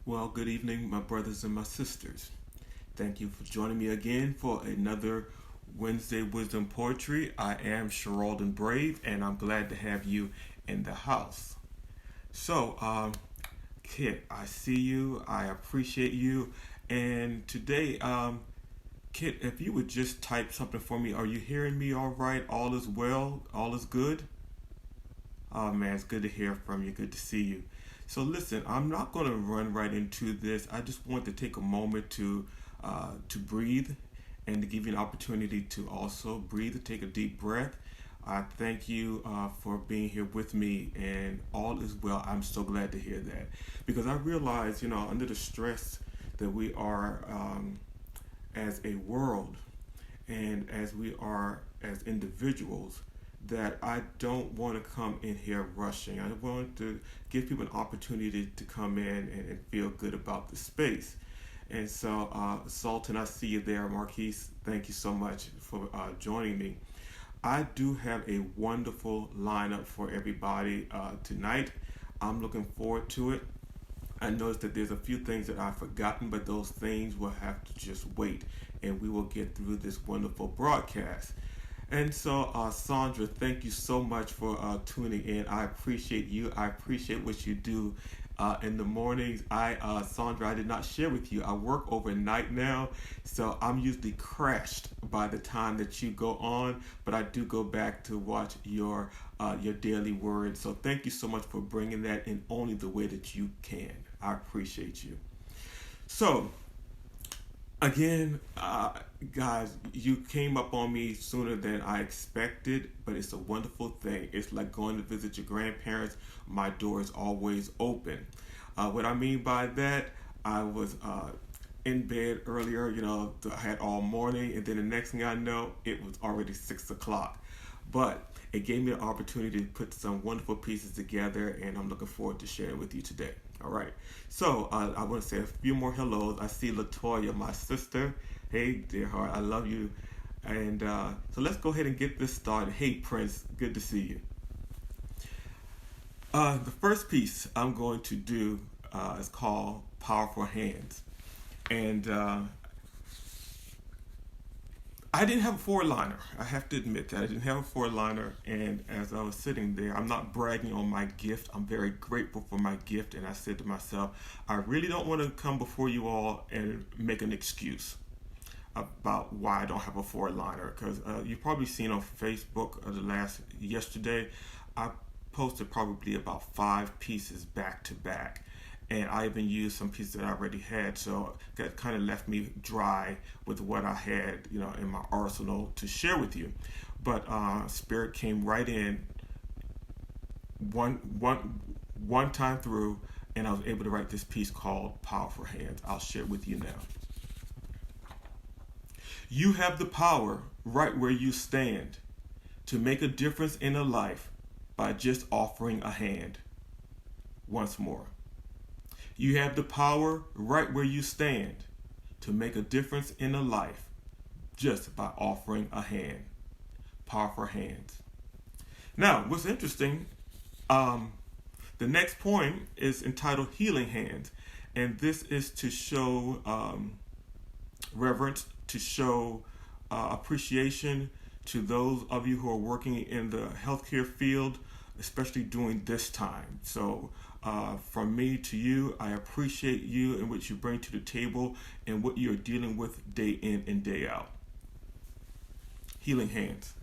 Well, good evening, my brothers and my sisters. Thank you for joining me again for another Wednesday Wisdom Poetry. I am Sheralden Brave, and I'm glad to have you in the house. So, Kit, I see you. I appreciate you. And today, Kit, if you would just type something for me. Are you hearing me all right? All is well? All is good? Oh man, it's good to hear from you. Good to see you. So listen, I'm not going to run right into this. I just want to take a moment to breathe and to give you an opportunity to also breathe, take a deep breath. I thank you for being here with me, and all is well. I'm so glad to hear that because I realize, under the stress that we are as a world and as we are as individuals, that I don't want to come in here rushing. I want to give people an opportunity to come in and feel good about the space. And so, Sultan, I see you there. Marquise, thank you so much for joining me. I do have a wonderful lineup for everybody tonight. I'm looking forward to it. I noticed that there's a few things that I've forgotten, but those things will have to just wait, and we will get through this wonderful broadcast. And so, Sandra, thank you so much for tuning in. I appreciate you. I appreciate what you do in the mornings. Sandra, I did not share with you. I work overnight now, so I'm usually crashed by the time that you go on. But I do go back to watch your daily word. So thank you so much for bringing that in only the way that you can. I appreciate you. So again, guys, you came up on me sooner than I expected, but it's a wonderful thing. It's like going to visit your grandparents. My door is always open. What I mean by that, I was in bed earlier, I had all morning, and then the next thing I know, it was already 6 o'clock. But it gave me an opportunity to put some wonderful pieces together, and I'm looking forward to sharing with you today. All right. So I want to say a few more hellos. I see Latoya, my sister. Hey, dear heart, I love you. And so let's go ahead and get this started. Hey, Prince, good to see you. The first piece I'm going to do is called Powerful Hands. And I didn't have a four-liner. I have to admit that. I didn't have a four-liner, and as I was sitting there, I'm not bragging on my gift. I'm very grateful for my gift, and I said to myself, I really don't want to come before you all and make an excuse about why I don't have a four-liner, because you've probably seen on Facebook yesterday, I posted probably about 5 pieces back to back, and I even used some pieces that I already had, so that kind of left me dry with what I had, in my arsenal to share with you. But Spirit came right in one time through, and I was able to write this piece called Powerful Hands. I'll share it with you now. You have the power right where you stand to make a difference in a life by just offering a hand. Once more. You have the power right where you stand to make a difference in a life just by offering a hand. Powerful hands. Now, what's interesting, the next poem is entitled Healing Hands, and this is to show reverence, to show appreciation to those of you who are working in the healthcare field, especially during this time. So from me to you, I appreciate you and what you bring to the table and what you're dealing with day in and day out. Healing Hands.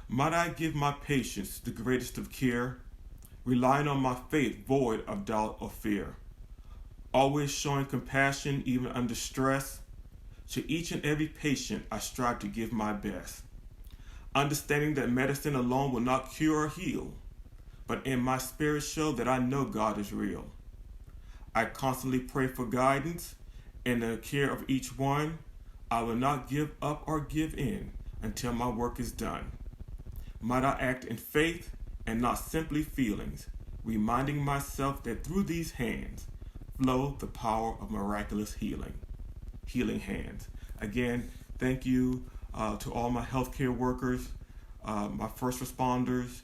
Might I give my patients the greatest of care, relying on my faith void of doubt or fear, always showing compassion even under stress. To each and every patient, I strive to give my best, understanding that medicine alone will not cure or heal, but in my spirit show that I know God is real. I constantly pray for guidance and the care of each one. I will not give up or give in until my work is done. Might I act in faith and not simply feelings, reminding myself that through these hands flow the power of miraculous healing. Healing Hands. Again, thank you to all my healthcare workers, my first responders,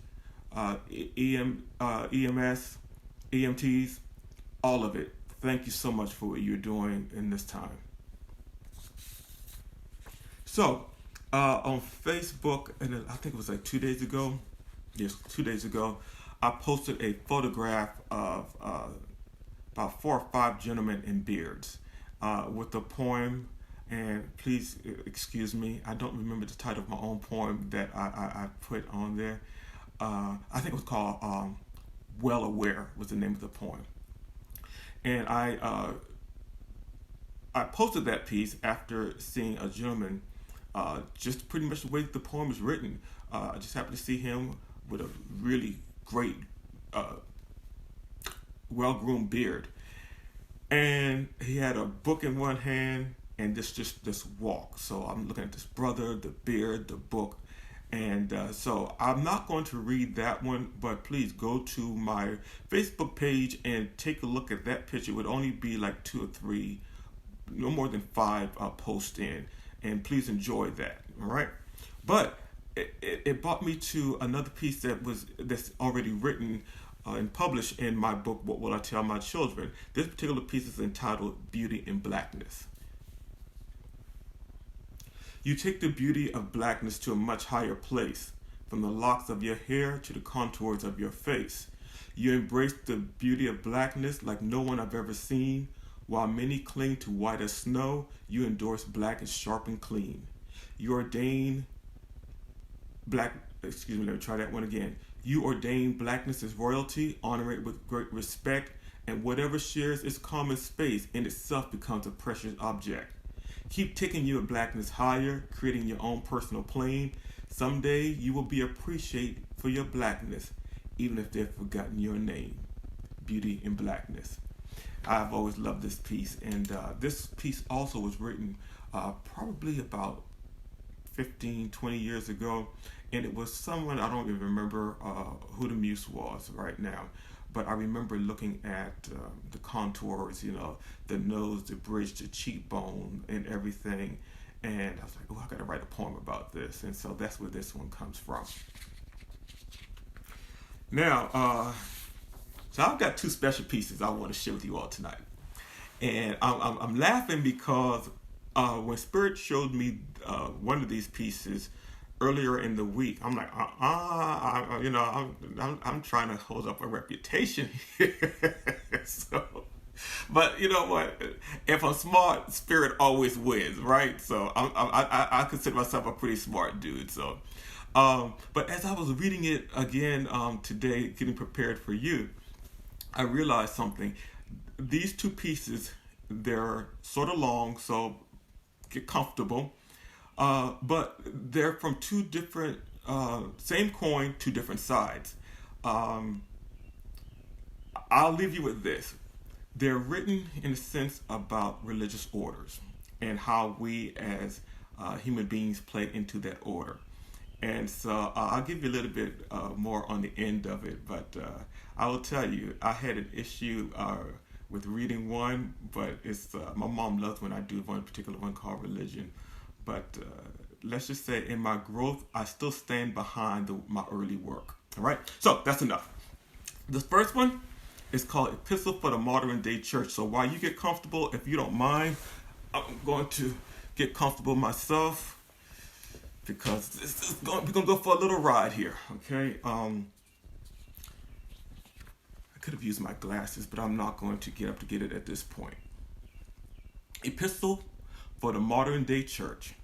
EMS, EMTs, all of it. Thank you so much for what you're doing in this time. So, on Facebook, and I think it was like 2 days ago, yes, 2 days ago, I posted a photograph of about 4 or 5 gentlemen in beards with a poem. And please excuse me, I don't remember the title of my own poem that I put on there. I think it was called Well Aware was the name of the poem. And I posted that piece after seeing a gentleman, just pretty much the way the poem is written. I just happened to see him with a really great, well-groomed beard. And he had a book in one hand and this walk. So I'm looking at this brother, the beard, the book. And so I'm not going to read that one, but please go to my Facebook page and take a look at that picture. It would only be like 2 or 3, no more than 5 posts in. And please enjoy that, all right? But it brought me to another piece that's already written and published in my book, What Will I Tell My Children? This particular piece is entitled Beauty in Blackness. You take the beauty of blackness to a much higher place, from the locks of your hair to the contours of your face. You embrace the beauty of blackness like no one I've ever seen. While many cling to white as snow, you endorse black as sharp and clean. You ordain let me try that one again. You ordain blackness as royalty, honor it with great respect, and whatever shares its common space in itself becomes a precious object. Keep taking your blackness higher, creating your own personal plane. Someday you will be appreciated for your blackness, even if they've forgotten your name. Beauty in Blackness. I've always loved this piece, and this piece also was written probably about 15, 20 years ago, and it was someone, I don't even remember who the muse was right now, but I remember looking at the contours, the nose, the bridge, the cheekbone, and everything, and I was like, oh, I gotta write a poem about this, and so that's where this one comes from. Now, so I've got 2 special pieces I want to share with you all tonight, and I'm laughing because when Spirit showed me one of these pieces earlier in the week, I'm like, I'm trying to hold up a reputation here. So, but you know what? If I'm smart, Spirit always wins, right? So I consider myself a pretty smart dude. So, but as I was reading it again today, getting prepared for you, I realized something. These 2 pieces, they're sort of long, so get comfortable. But they're from 2 different, same coin, 2 different sides. I'll leave you with this. They're written in a sense about religious orders and how we as human beings play into that order. And so I'll give you a little bit more on the end of it, but I will tell you, I had an issue with reading one, but it's my mom loves when I do one particular one called Religion. But let's just say in my growth, I still stand behind my early work. All right? So that's enough. The first one is called Epistle for the Modern Day Church. So while you get comfortable, if you don't mind, I'm going to get comfortable myself because we're going to go for a little ride here. Okay? I could have used my glasses, but I'm not going to get up to get it at this point. Epistle for the Modern Day Church.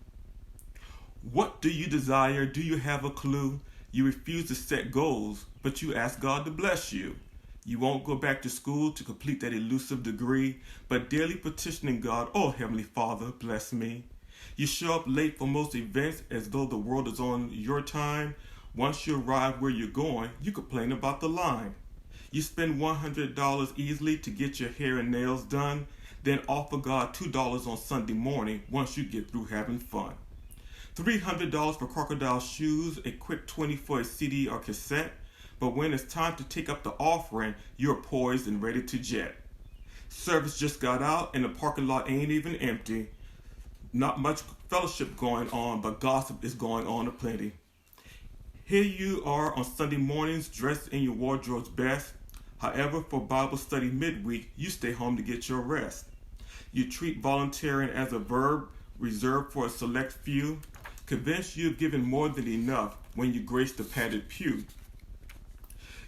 What do you desire? Do you have a clue? You refuse to set goals, but you ask God to bless you. You won't go back to school to complete that elusive degree, but daily petitioning God, oh Heavenly Father, bless me. You show up late for most events as though the world is on your time. Once you arrive where you're going, you complain about the line. You spend $100 easily to get your hair and nails done, then offer God $2 on Sunday morning once you get through having fun. $300 for crocodile shoes, a quick 20 for a CD or cassette, but when it's time to take up the offering, you're poised and ready to jet. Service just got out and the parking lot ain't even empty. Not much fellowship going on, but gossip is going on aplenty. Here you are on Sunday mornings, dressed in your wardrobe's best, However, for Bible study midweek, you stay home to get your rest. You treat volunteering as a verb reserved for a select few, convinced you've given more than enough when you grace the padded pew.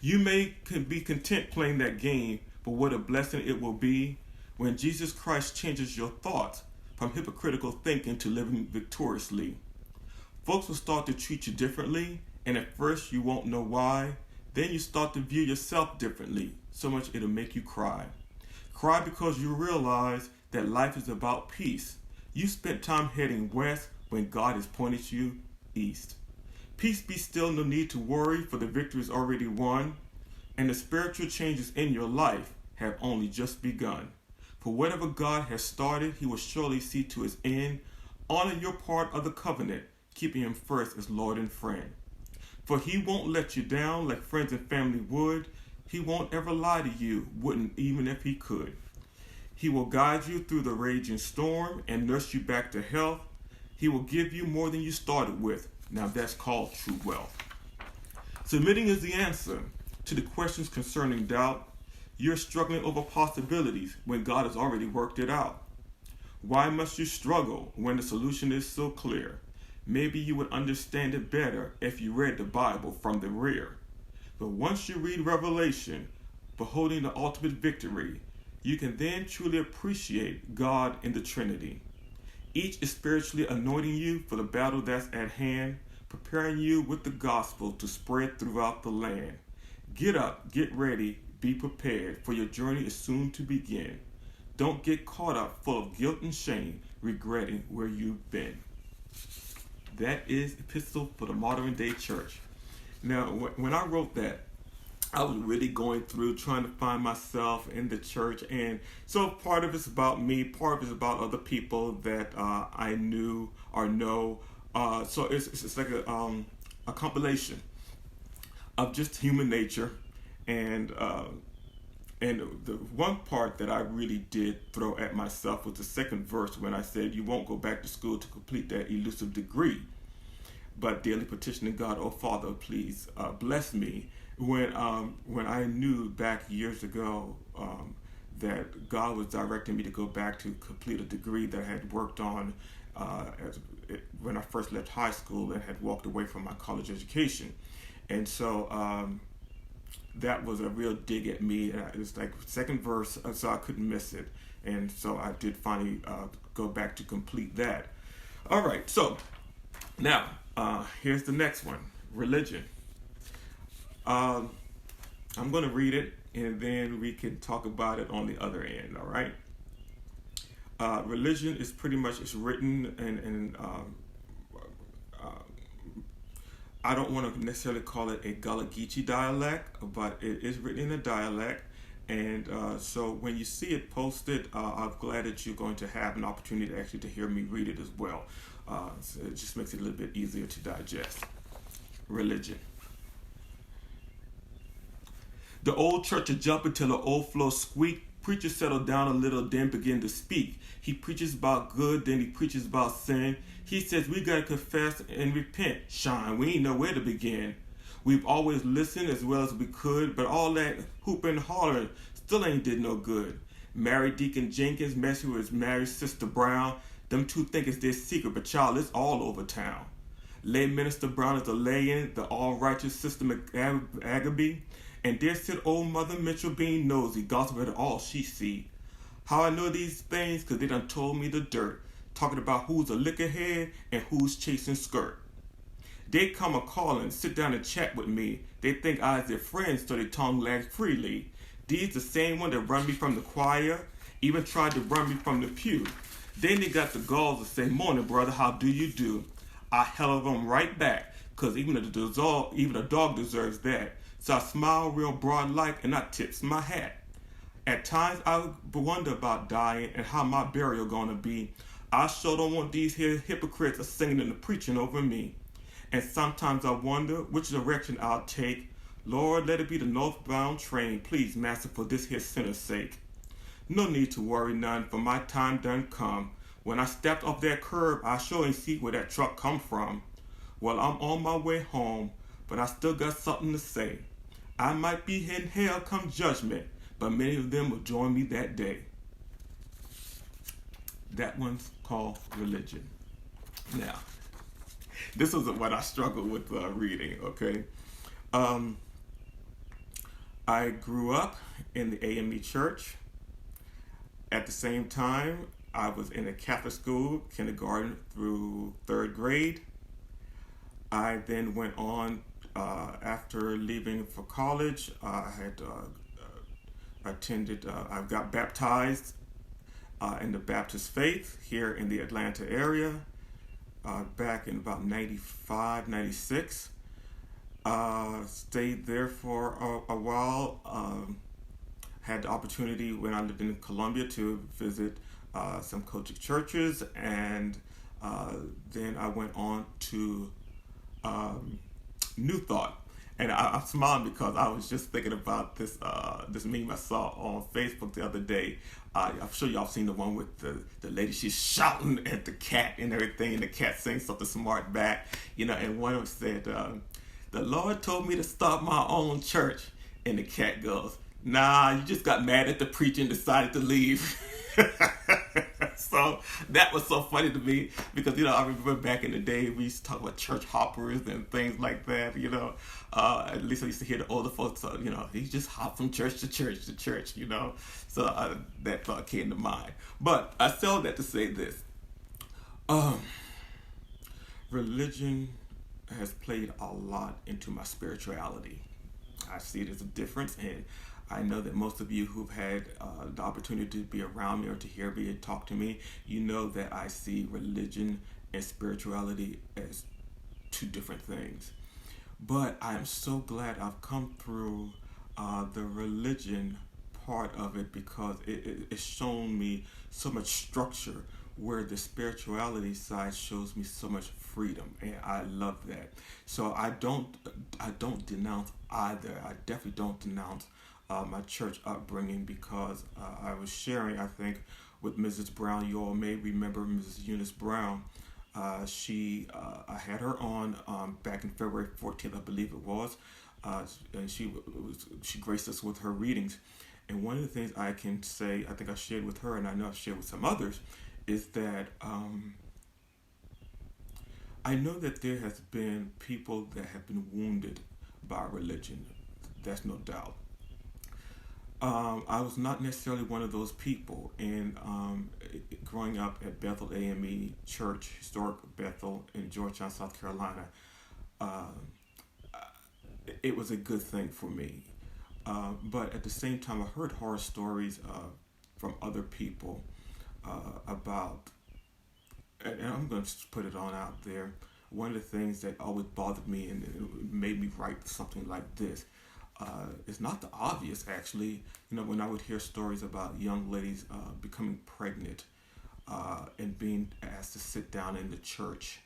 You may be content playing that game, but what a blessing it will be when Jesus Christ changes your thoughts from hypocritical thinking to living victoriously. Folks will start to treat you differently, and at first you won't know why. Then you start to view yourself differently, so much it'll make you cry. Cry because you realize that life is about peace. You spent time heading west when God has pointed you east. Peace be still, no need to worry, for the victory is already won, and the spiritual changes in your life have only just begun. For whatever God has started, he will surely see to his end. Honor your part of the covenant, keeping him first as Lord and friend. For he won't let you down like friends and family would. He won't ever lie to you, wouldn't even if he could. He will guide you through the raging storm and nurse you back to health. He will give you more than you started with. Now that's called true wealth. Submitting is the answer to the questions concerning doubt. You're struggling over possibilities when God has already worked it out. Why must you struggle when the solution is so clear? Maybe you would understand it better if you read the Bible from the rear. But once you read Revelation, beholding the ultimate victory, you can then truly appreciate God in the Trinity. Each is spiritually anointing you for the battle that's at hand, preparing you with the gospel to spread throughout the land. Get up, get ready, be prepared, for your journey is soon to begin. Don't get caught up full of guilt and shame, regretting where you've been. That is Epistle for the Modern Day Church. Now, when I wrote that, I was really going through trying to find myself in the church, and so part of it's about me, part of it's about other people that I knew or know. So it's like a compilation of just human nature, and the one part that I really did throw at myself was the second verse when I said, "You won't go back to school to complete that elusive degree, but daily petitioning God, oh Father, please bless me." When I knew back years ago that God was directing me to go back to complete a degree that I had worked on when I first left high school and had walked away from my college education. And so that was a real dig at me. It was like second verse, so I couldn't miss it. And so I did finally go back to complete that. All right, so now here's the next one, religion. I'm going to read it, and then we can talk about it on the other end, all right? Religion is pretty much, it's written, and I don't want to necessarily call it a Gullah Geechee dialect, but it is written in a dialect, and so when you see it posted, I'm glad that you're going to have an opportunity to hear me read it as well. So it just makes it a little bit easier to digest. Religion. The old church will jump until the old floor squeak. Preacher settle down a little, then begin to speak. He preaches about good, then he preaches about sin. He says we gotta confess and repent. Shine, we ain't know where to begin. We've always listened as well as we could, but all that hooping and hollering still ain't did no good. Married Deacon Jenkins messing with his married Sister Brown. Them two think it's their secret, but child, it's all over town. Lay Minister Brown is a lay-in, the all-righteous Sister McAgaby. And there sit old Mother Mitchell being nosy, gossiping at all she see. How I know these things? Cause they done told me the dirt, talking about who's a liquorhead and who's chasing skirt. They come a calling, sit down and chat with me. They think I's their friends, so they tongue lag freely. These the same one that run me from the choir, even tried to run me from the pew. Then they got the galls to say, "Morning, brother, how do you do?" I hell of them right back, cause even a dog deserves that. So I smile real broad-like and I tips my hat. At times I wonder about dying and how my burial gonna be. I sure don't want these here hypocrites a singing and a preaching over me. And sometimes I wonder which direction I'll take. Lord, let it be the northbound train. Please, Master, for this here sinner's sake. No need to worry none, for my time done come. When I stepped off that curb, I sure ain't see where that truck come from. Well, I'm on my way home, but I still got something to say. I might be in hell come judgment, but many of them will join me that day. That one's called religion. Now, this was what I struggled with reading, okay? Um, I grew up in the AME church. At the same time, I was in a Catholic school, kindergarten through third grade. I then went on after leaving for college. I had attended, I got baptized in the Baptist faith here in the Atlanta area back in about 95, 96. Stayed there for a while. Had the opportunity when I lived in Columbia to visit some Kojic churches, and then I went on to New Thought. And I'm smiling because I was just thinking about this meme I saw on Facebook the other day. I'm sure y'all seen the one with the lady, she's shouting at the cat and everything, and the cat saying something smart back, and one of them said, the Lord told me to start my own church. And the cat goes, nah, you just got mad at the preacher and decided to leave. So that was so funny to me because, I remember back in the day we used to talk about church hoppers and things like that, at least I used to hear the older folks, he just hopped from church to church to church, So that thought came to mind. But I say all that to say this. Religion has played a lot into my spirituality. I see it as a difference, and I know that most of you who've had the opportunity to be around me or to hear me and talk to me, you know that I see religion and spirituality as two different things. But I am so glad I've come through the religion part of it because it's shown me so much structure, where the spirituality side shows me so much freedom, and I love that. So I don't denounce either. I definitely don't denounce my church upbringing because I was sharing, I think, with Mrs. Brown. You all may remember Mrs. Eunice Brown. I had her on back in February 14th, I believe it was, and she graced us with her readings. And one of the things I can say, I think I shared with her, and I know I've shared with some others, is that I know that there has been people that have been wounded by religion. That's no doubt. I was not necessarily one of those people. And growing up at Bethel AME Church, historic Bethel in Georgetown, South Carolina, it was a good thing for me. But at the same time, I heard horror stories from other people about, and I'm going to put it on out there. One of the things that always bothered me and it made me write something like this is not the obvious, actually. When I would hear stories about young ladies becoming pregnant and being asked to sit down in the church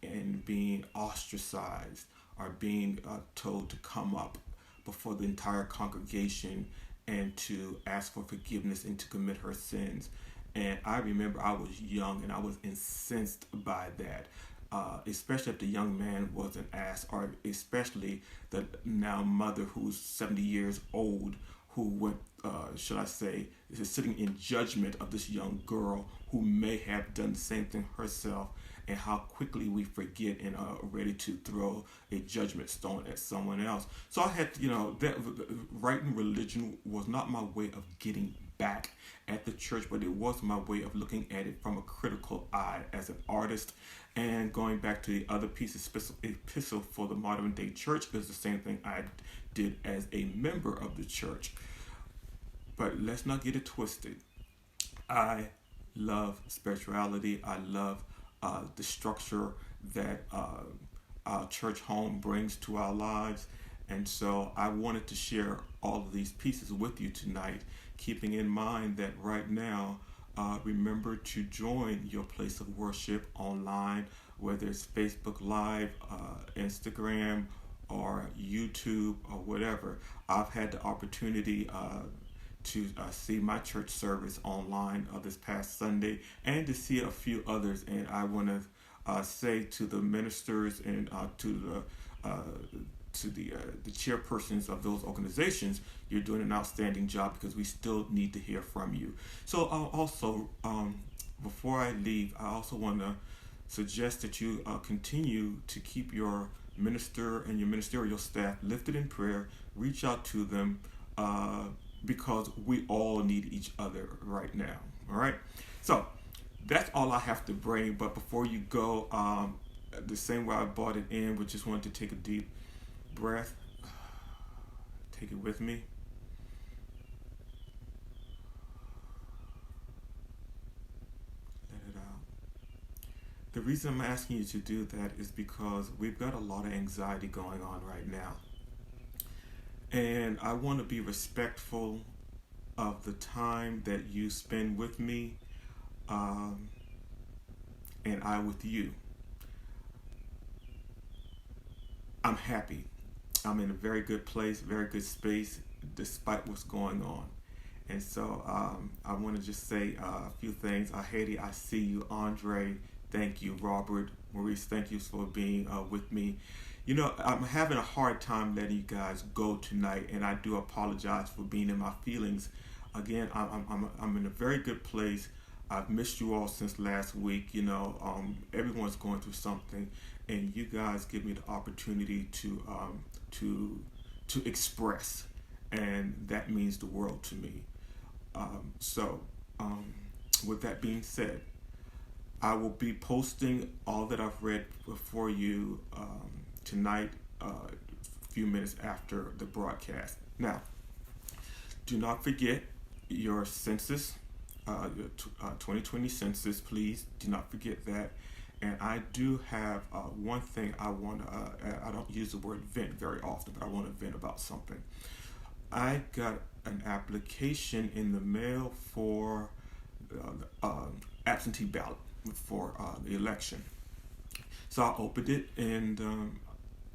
and being ostracized or being told to come up before the entire congregation and to ask for forgiveness and to commit her sins. And I remember I was young and I was incensed by that, especially if the young man wasn't asked, or especially the now mother who's 70 years old, who went, should I say, is sitting in judgment of this young girl who may have done the same thing herself, and how quickly we forget and are ready to throw a judgment stone at someone else. So I had, that writing religion was not my way of getting back at the church, but it was my way of looking at it from a critical eye as an artist. And going back to the other piece, Epistle for the Modern Day Church, is the same thing I did as a member of the church. But let's not get it twisted. I love spirituality. I love the structure that our church home brings to our lives. And so I wanted to share all of these pieces with you tonight, keeping in mind that right now, remember to join your place of worship online, whether it's Facebook Live, Instagram, or YouTube, or whatever. I've had the opportunity to see my church service online this past Sunday, and to see a few others. And I want to say to the ministers and to the chairpersons of those organizations, you're doing an outstanding job because we still need to hear from you. So I'll also, before I leave, I also want to suggest that you continue to keep your minister and your ministerial staff lifted in prayer. Reach out to them because we all need each other right now. All right. So that's all I have to bring. But before you go, the same way I brought it in, we just wanted to take a deep breath. Take it with me. Let it out. The reason I'm asking you to do that is because we've got a lot of anxiety going on right now. And I want to be respectful of the time that you spend with me um, and I with you. I'm happy. I'm in a very good place, very good space, despite what's going on. And so I want to just say a few things. Haiti, I see you. Andre, thank you. Robert, Maurice, thank you for being with me. You know, I'm having a hard time letting you guys go tonight, and I do apologize for being in my feelings. Again, I'm in a very good place. I've missed you all since last week. You know, everyone's going through something, and you guys give me the opportunity to express, and that means the world to me. So, with that being said, I will be posting all that I've read for you tonight, a few minutes after the broadcast. Now, do not forget your census, your 2020 census, please. Do not forget that. And I do have one thing I want to, I don't use the word vent very often, but I want to vent about something. I got an application in the mail for absentee ballot for the election. So I opened it, and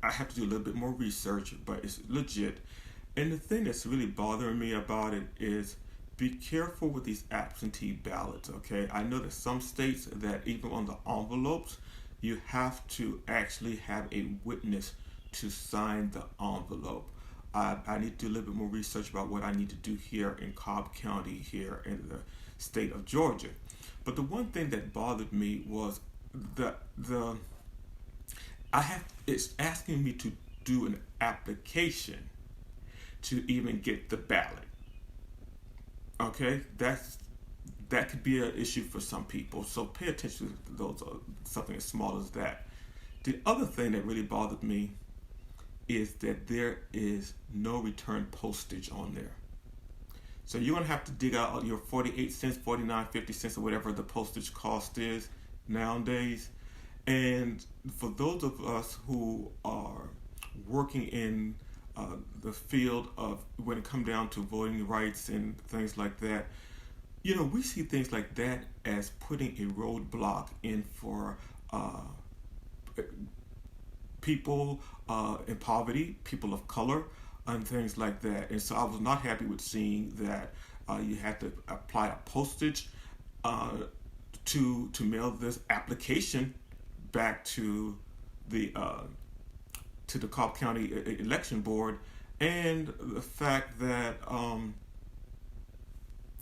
I have to do a little bit more research, but it's legit. And the thing that's really bothering me about it is be careful with these absentee ballots, okay? I know that some states that even on the envelopes, you have to actually have a witness to sign the envelope. I need to do a little bit more research about what I need to do here in Cobb County, here in the state of Georgia. But the one thing that bothered me was it's asking me to do an application to even get the ballot. Okay, that could be an issue for some people. So pay attention to those something as small as that. The other thing that really bothered me is that there is no return postage on there. So you're gonna have to dig out your 48 cents, 49, 50 cents, or whatever the postage cost is nowadays. And for those of us who are working in the field of when it comes down to voting rights and things like that, you know, we see things like that as putting a roadblock in for people in poverty, people of color, and things like that. And so I was not happy with seeing that you had to apply a postage to mail this application back to the Cobb County Election Board, and the fact that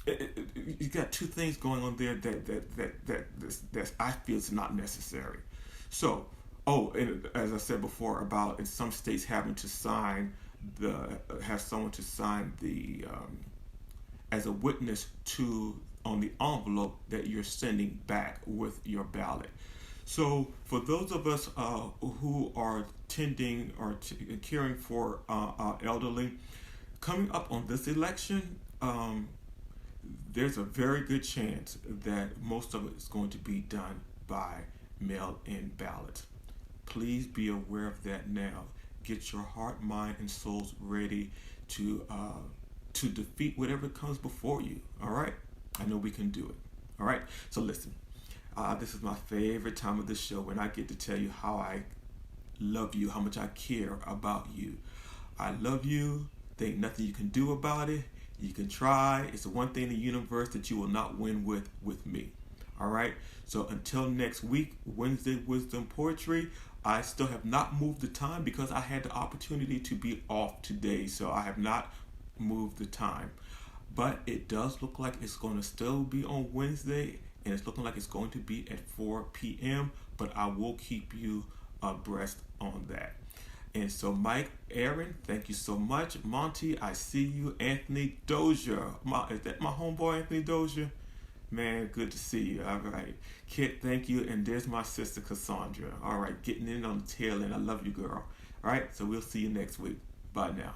you got two things going on there that I feel is not necessary. So, and as I said before about in some states having to have someone to sign the as a witness to on the envelope that you're sending back with your ballot. So for those of us who are tending or caring for our elderly, coming up on this election, there's a very good chance that most of it is going to be done by mail-in ballots. Please be aware of that now. Get your heart, mind, and souls ready to defeat whatever comes before you. All right? I know we can do it. All right? So listen. This is my favorite time of the show when I get to tell you how I love you, how much I care about you. I love you. There ain't nothing you can do about it. You can try. It's the one thing in the universe that you will not win with me. All right? So until next week, Wednesday Wisdom Poetry, I still have not moved the time because I had the opportunity to be off today, so I have not moved the time. But it does look like it's going to still be on Wednesday, and it's looking like it's going to be at 4 p.m. But I will keep you abreast on that. And so, Mike, Aaron, thank you so much. Monty, I see you. Anthony Dozier, is that my homeboy, Anthony Dozier? Man, good to see you. All right. Kit, thank you. And there's my sister, Cassandra. All right, getting in on the tail end. I love you, girl. All right, so we'll see you next week. Bye now.